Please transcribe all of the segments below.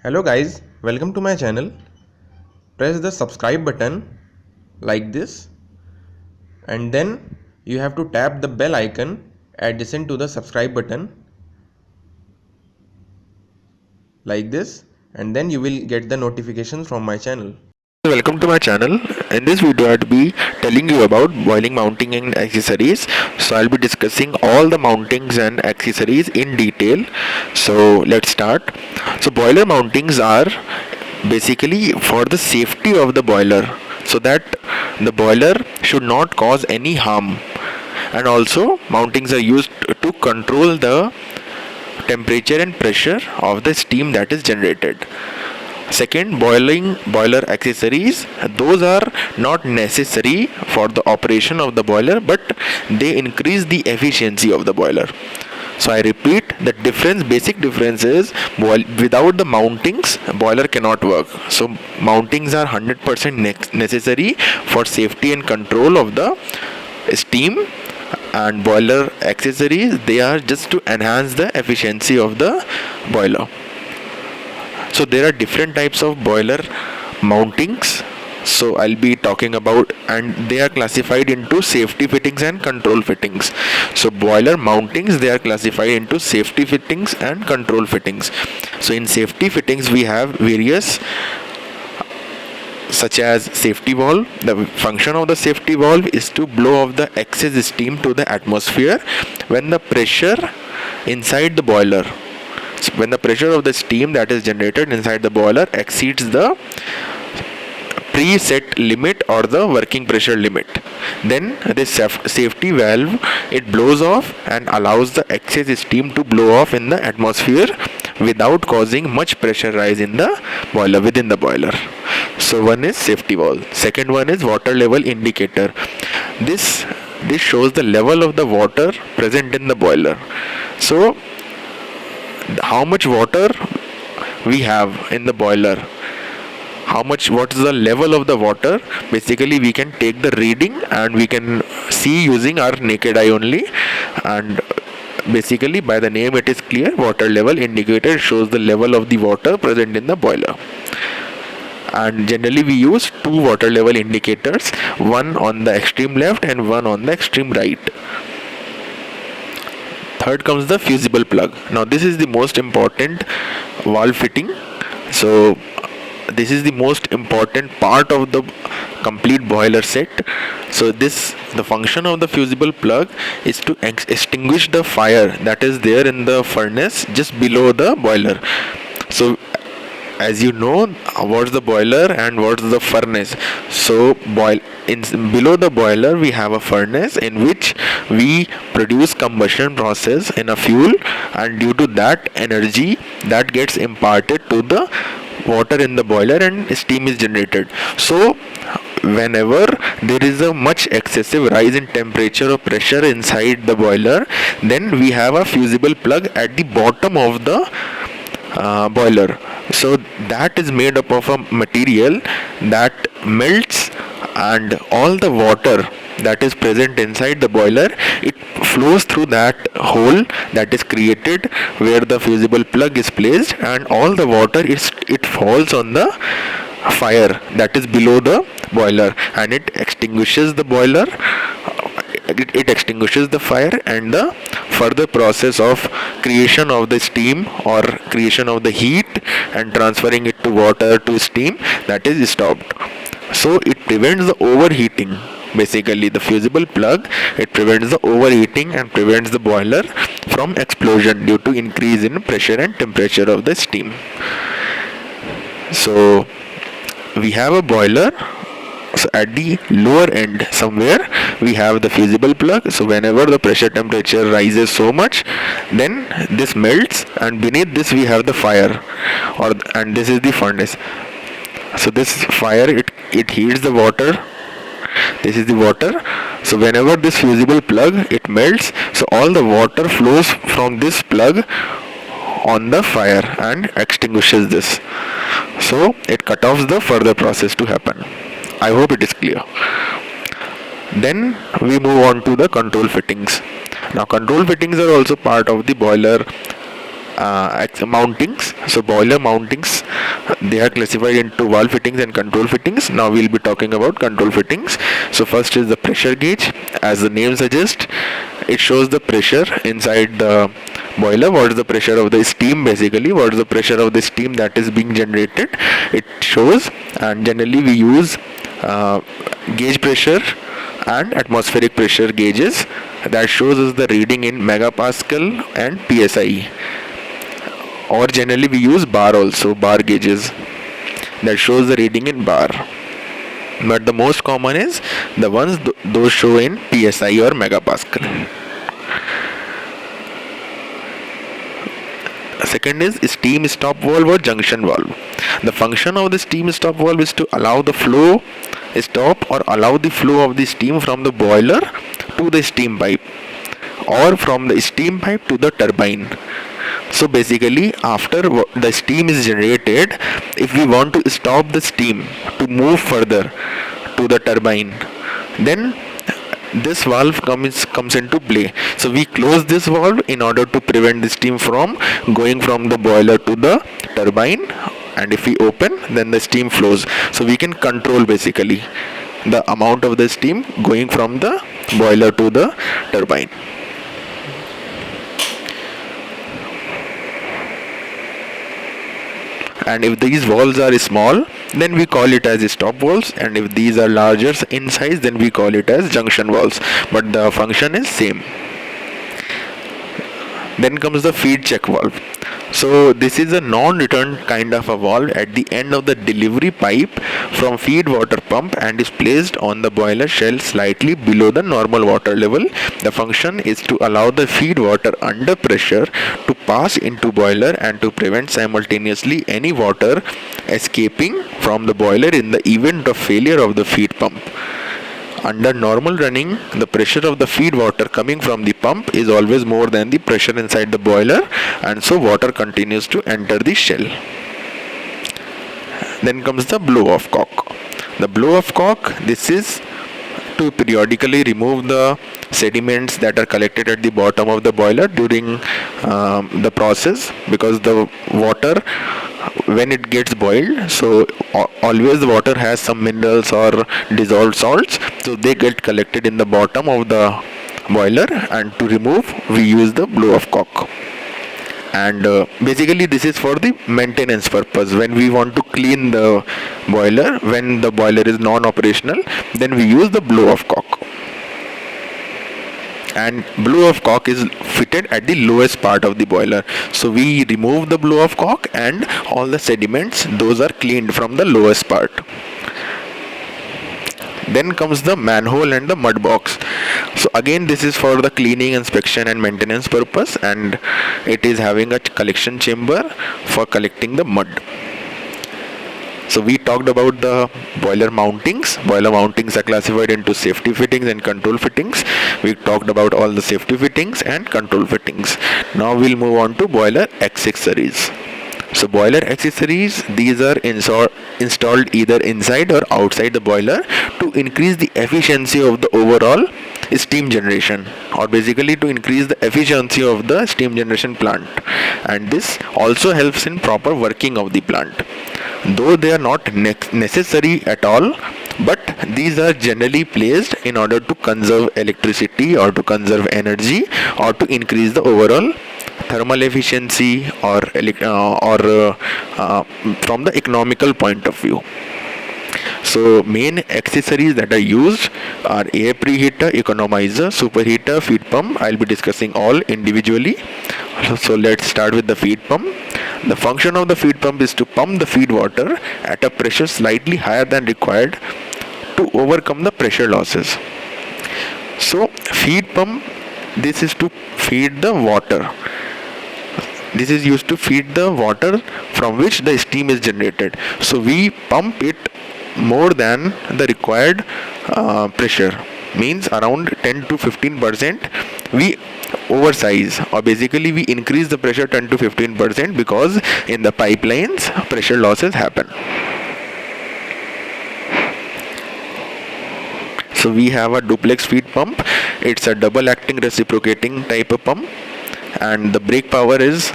Hello guys, welcome to my channel. Press the subscribe button like this, and then you have to tap the bell icon adjacent to the subscribe button like this, and then you will get the notifications from my channel. Welcome to my channel. In this video I'll be telling you about boiling mounting and accessories. So I'll be discussing all the mountings and accessories in detail. So let's start. So boiler mountings are basically for the safety of the boiler, so that the boiler should not cause any harm. And also mountings are used to control the temperature and pressure of the steam that is generated. Second, boiler accessories, those are not necessary for the operation of the boiler, but they increase the efficiency of the boiler. So I repeat, the basic difference is, without the mountings boiler cannot work. So mountings are 100% necessary for safety and control of the steam, and boiler accessories, they are just to enhance the efficiency of the boiler. So there are different types of boiler mountings. So I'll be talking about, and they are classified into safety fittings and control fittings. So boiler mountings, they are classified into safety fittings and control fittings. So in safety fittings we have various, such as safety valve. The function of the safety valve is to blow off the excess steam to the atmosphere when the pressure inside the boiler, when the pressure of the steam that is generated inside the boiler exceeds the preset limit or the working pressure limit. Then this safety valve, it blows off and allows the excess steam to blow off in the atmosphere without causing much pressure rise in the boiler, within the boiler. So one is safety valve. Second one is water level indicator. This shows the level of the water present in the boiler. So how much water we have in the boiler, what is the level of the water, basically we can take the reading and we can see using our naked eye only. And basically by the name it is clear, water level indicator shows the level of the water present in the boiler. And generally we use two water level indicators, one on the extreme left and one on the extreme right. Third comes the fusible plug. Now this is the most important valve fitting. So this is the most important part of the complete boiler set. So the function of the fusible plug is to extinguish the fire that is there in the furnace just below the boiler. So as you know, what's the boiler and what's the furnace. So below the boiler we have a furnace in which we produce combustion process in a fuel, and due to that energy that gets imparted to the water in the boiler and steam is generated. So whenever there is a much excessive rise in temperature or pressure inside the boiler, then we have a fusible plug at the bottom of the boiler. So that is made up of a material that melts, and all the water that is present inside the boiler, it flows through that hole that is created where the fusible plug is placed, and all the water it falls on the fire that is below the boiler, and it extinguishes the boiler. It extinguishes the fire, and the further process of creation of the steam or creation of the heat and transferring it to water to steam, that is stopped. So it prevents the overheating. Basically the fusible plug, it prevents the overheating and prevents the boiler from explosion due to increase in pressure and temperature of the steam. So we have a boiler. So at the lower end somewhere we have the fusible plug. So whenever the pressure temperature rises so much, then this melts, and beneath this we have the fire, and this is the furnace. So this fire, it heats the water. This is the water. So whenever this fusible plug, it melts, so all the water flows from this plug on the fire and extinguishes this. So it cut off the further process to happen. I hope it is clear. Then we move on to the control fittings. Now control fittings are also part of the boiler mountings. So boiler mountings, they are classified into valve fittings and control fittings. Now we'll be talking about control fittings. So first is the pressure gauge. As the name suggests, it shows the pressure inside the boiler. What is the pressure of the steam? Basically, what is the pressure of the steam that is being generated, it shows. And generally we use gauge pressure and atmospheric pressure gauges that shows us the reading in megapascal and psi, or generally we use bar also, bar gauges that shows the reading in bar, but the most common is the ones those show in psi or megapascal. Second is steam stop valve or junction valve. The function of the steam stop valve is to allow the flow stop or allow the flow of the steam from the boiler to the steam pipe or from the steam pipe to the turbine. So basically, after the steam is generated, if we want to stop the steam to move further to the turbine, then this valve comes into play. So we close this valve in order to prevent the steam from going from the boiler to the turbine, and if we open, then the steam flows. So we can control basically the amount of the steam going from the boiler to the turbine. And if these valves are small, then we call it as stop valves, and if these are larger in size, then we call it as junction valves, but the function is same. Then comes the feed check valve. So this is a non-return kind of a valve at the end of the delivery pipe from feed water pump and is placed on the boiler shell slightly below the normal water level. The function is to allow the feed water under pressure to pass into boiler and to prevent simultaneously any water escaping from the boiler in the event of failure of the feed pump. Under normal running, the pressure of the feed water coming from the pump is always more than the pressure inside the boiler, and so water continues to enter the shell. Then comes the blow-off cock. The blow-off cock, this is to periodically remove the sediments that are collected at the bottom of the boiler during the process, because the water, when it gets boiled, so always the water has some minerals or dissolved salts, so they get collected in the bottom of the boiler, and to remove we use the blow-off cock. And basically this is for the maintenance purpose. When we want to clean the boiler, when the boiler is non-operational, then we use the blow-off cock. And blow-off cock is fitted at the lowest part of the boiler. So we remove the blow-off cock and all the sediments, those are cleaned from the lowest part. Then comes the manhole and the mud box. So again, this is for the cleaning, inspection and maintenance purpose, and it is having a collection chamber for collecting the mud. So we talked about the boiler mountings. Boiler mountings are classified into safety fittings and control fittings. We talked about all the safety fittings and control fittings. Now we'll move on to boiler accessories. So boiler accessories, these are installed either inside or outside the boiler to increase the efficiency of the overall steam generation, or basically to increase the efficiency of the steam generation plant, and this also helps in proper working of the plant. Though they are not necessary at all, but these are generally placed in order to conserve electricity or to conserve energy or to increase the overall thermal efficiency or from the economical point of view. So main accessories that are used are air preheater, economizer, superheater, feed pump. I'll be discussing all individually. So let's start with the feed pump. The function of the feed pump is to pump the feed water at a pressure slightly higher than required to overcome the pressure losses. So feed pump, this is to feed the water. This is used to feed the water from which the steam is generated. So we pump it more than the required pressure, means around 10 to 15% we oversize, or basically we increase the pressure 10 to 15% because in the pipelines pressure losses happen. So we have a duplex feed pump. It's a double acting reciprocating type of pump, and the brake power is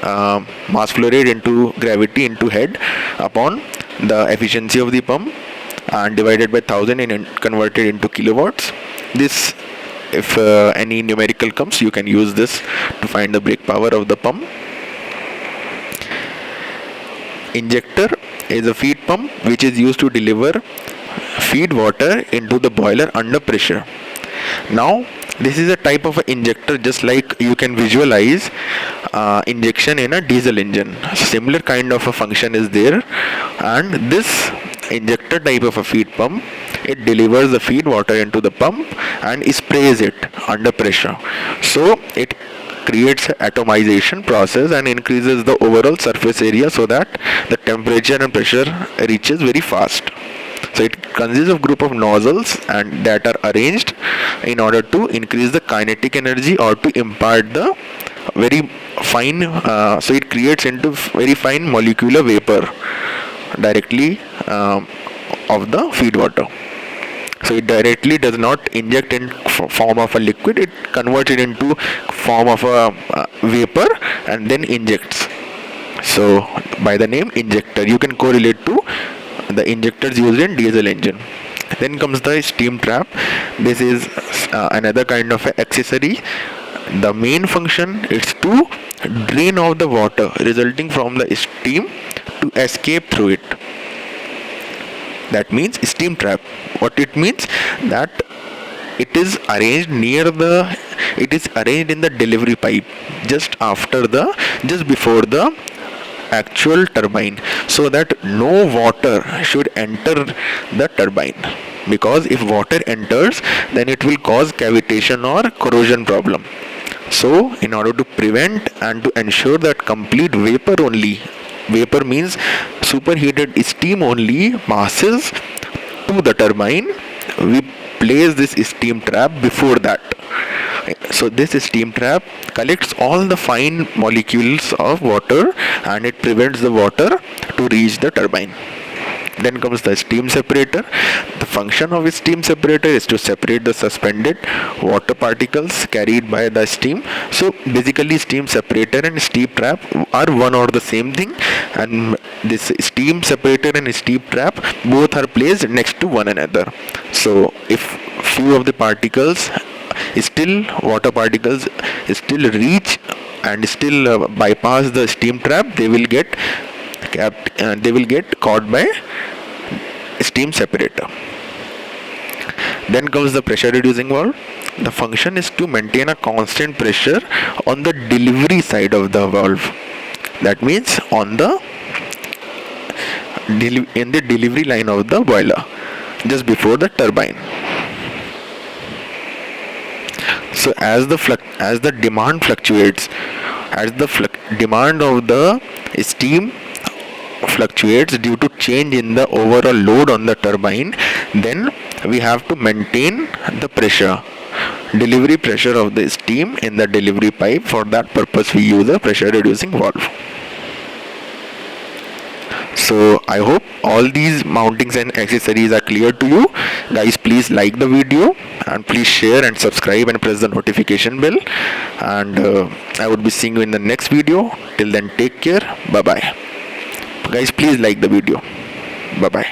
mass flow rate into gravity into head upon the efficiency of the pump and divided by 1000 and converted into kilowatts. This, if any numerical comes, you can use this to find the brake power of the pump. Injector is a feed pump which is used to deliver feed water into the boiler under pressure. Now this is a type of a injector, just like you can visualize injection in a diesel engine. Similar kind of a function is there, and this injector type of a feed pump, it delivers the feed water into the pump and sprays it under pressure. So it creates an atomization process and increases the overall surface area so that the temperature and pressure reaches very fast. So it consists of group of nozzles and that are arranged in order to increase the kinetic energy or to impart the very fine, so it creates into very fine molecular vapor directly of the feed water. So it directly does not inject in form of a liquid, it converts it into form of a vapor and then injects. So by the name injector, you can correlate to the injectors used in diesel engine. Then comes the steam trap. This is another kind of accessory. The main function is to drain off the water resulting from the steam to escape through it. That means steam trap. What it means, that it is arranged in the delivery pipe just before the actual turbine, so that no water should enter the turbine, because if water enters, then it will cause cavitation or corrosion problem. So in order to prevent and to ensure that complete vapor means superheated steam only passes to the turbine, we place this steam trap before that. So this steam trap collects all the fine molecules of water and it prevents the water to reach the turbine. Then comes the steam separator. The function of a steam separator is to separate the suspended water particles carried by the steam. So basically steam separator and steam trap are one or the same thing, and this steam separator and steam trap both are placed next to one another. So if few of the water particles still reach and still bypass the steam trap, they will get caught by steam separator. Then comes the pressure reducing valve. The function is to maintain a constant pressure on the delivery side of the valve. That means in the delivery line of the boiler, just before the turbine. So as the demand fluctuates, as the demand of the steam fluctuates due to change in the overall load on the turbine, then we have to maintain the delivery pressure of the steam in the delivery pipe. For that purpose we use a pressure reducing valve. So I hope all these mountings and accessories are clear to you. Guys, please like the video and please share and subscribe and press the notification bell, and I would be seeing you in the next video. Till then, take care. Bye bye. Guys, please like the video. Bye bye.